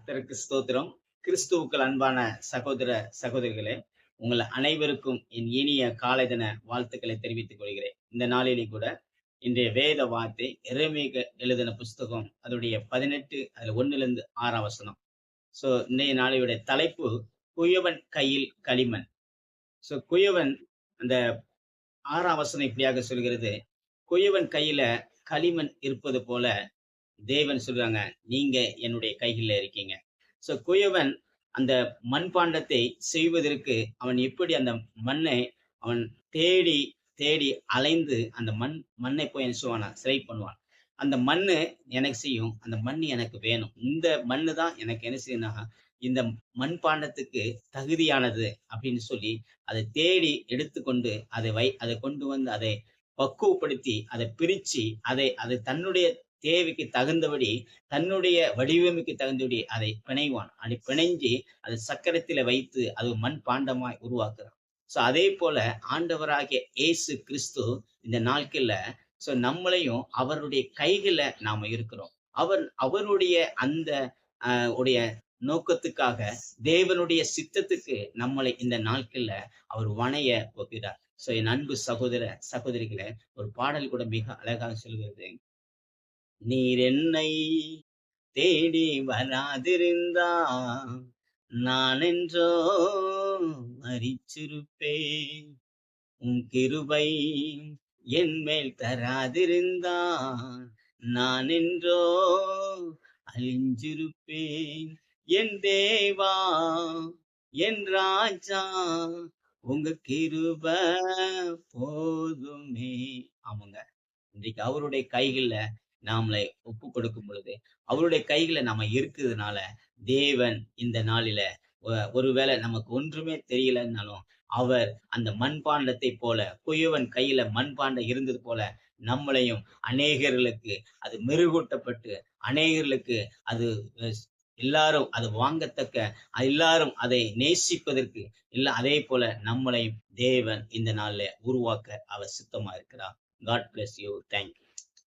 கர்த்தருக்கு ஸ்தோத்திரம். கிறிஸ்துவுக்குள் அன்பான சகோதர சகோதரிகளே, உங்கள் அனைவருக்கும் என் இனிய காலை தின வாழ்த்துக்களை தெரிவித்துக் கொள்கிறேன். இந்த நாளிலே கூட இன்றைய வேத வார்த்தை எரேமியா எழுதின புஸ்தகம் அதனுடைய 18 அதுல 1லிருந்து 6ஆம் வசனம். இன்றைய நாளையுடைய தலைப்பு குயவன் கையில் களிமண். குயவன் அந்த 6ஆம் வசனம் இப்படியாக சொல்கிறது, குயவன் கையில களிமண் இருப்பது போல தேவன் சொல்றாங்க, நீங்க என்னுடைய கைகள்ல இருக்கீங்க. குயவன் அந்த மண்பாண்டத்தை செய்வதற்கு அவன் எப்படி அந்த மண்ணை அவன் தேடி தேடி அலைந்து அந்த மண்ணை போய் என்ன செய்வானா செலக்ட் பண்ணுவான். அந்த மண்ணு எனக்கு செய்யும், அந்த மண் எனக்கு வேணும். இந்த மண்ணு தான் எனக்கு என்ன செய்யணும்னா இந்த மண்பாண்டத்துக்கு தகுதியானது அப்படின்னு சொல்லி அதை தேடி எடுத்துக்கொண்டு அதை கொண்டு வந்து அதை பக்குவப்படுத்தி அதை பிரிச்சு அதை தன்னுடைய தேவைக்கு தகுந்தபடி தன்னுடைய வடிவமைக்கு தகுந்தபடி அதை பிணைவான். அதை பிணைஞ்சு அதை சக்கரத்தில வைத்து அது மண் பாண்டமாய் உருவாக்குறான். அதே போல ஆண்டவராகிய இயேசு கிறிஸ்து இந்த நாட்கள்ல நம்மளையும் அவருடைய கைகள்ல நாம இருக்கிறோம். அவருடைய அந்த உடைய நோக்கத்துக்காக தேவனுடைய சித்தத்துக்கு நம்மளை இந்த நாட்கள்ல அவர் வணைய போகிறார். என் அன்பு சகோதர சகோதரிகளை ஒரு பாடல் கூட மிக அழகாக சொல்கிறது. நீர் என்னை தேடி வராதிருந்தா நான் என்றோ மரிச்சிருப்பேன். உன் கிருபை என் மேல் தராதிருந்தா நான் என்றோ அழிஞ்சிருப்பேன். என் தேவா என் ராஜா உங்க கிருப போதுமே. ஆமாங்க, இன்றைக்கு அவருடைய கைகள்ல நாமளை ஒப்பு கொடுக்கும் பொழுது அவருடைய கைகளை நாம இருக்குதுனால தேவன் இந்த நாளில ஒருவேளை நமக்கு ஒன்றுமே தெரியலன்னாலும் அவர் அந்த மண்பாண்டத்தை போல குயவன் கையில மண்பாண்டம் இருந்தது போல நம்மளையும் அநேகர்களுக்கு அது மெருகூட்டப்பட்டு அநேகர்களுக்கு அது எல்லாரும் அது வாங்கத்தக்க எல்லாரும் அதை நேசிப்பதற்கு அதே போல நம்மளையும் தேவன் இந்த நாள்ல உருவாக்க அவர் சித்தமா இருக்கிறார். God bless you. Thank you.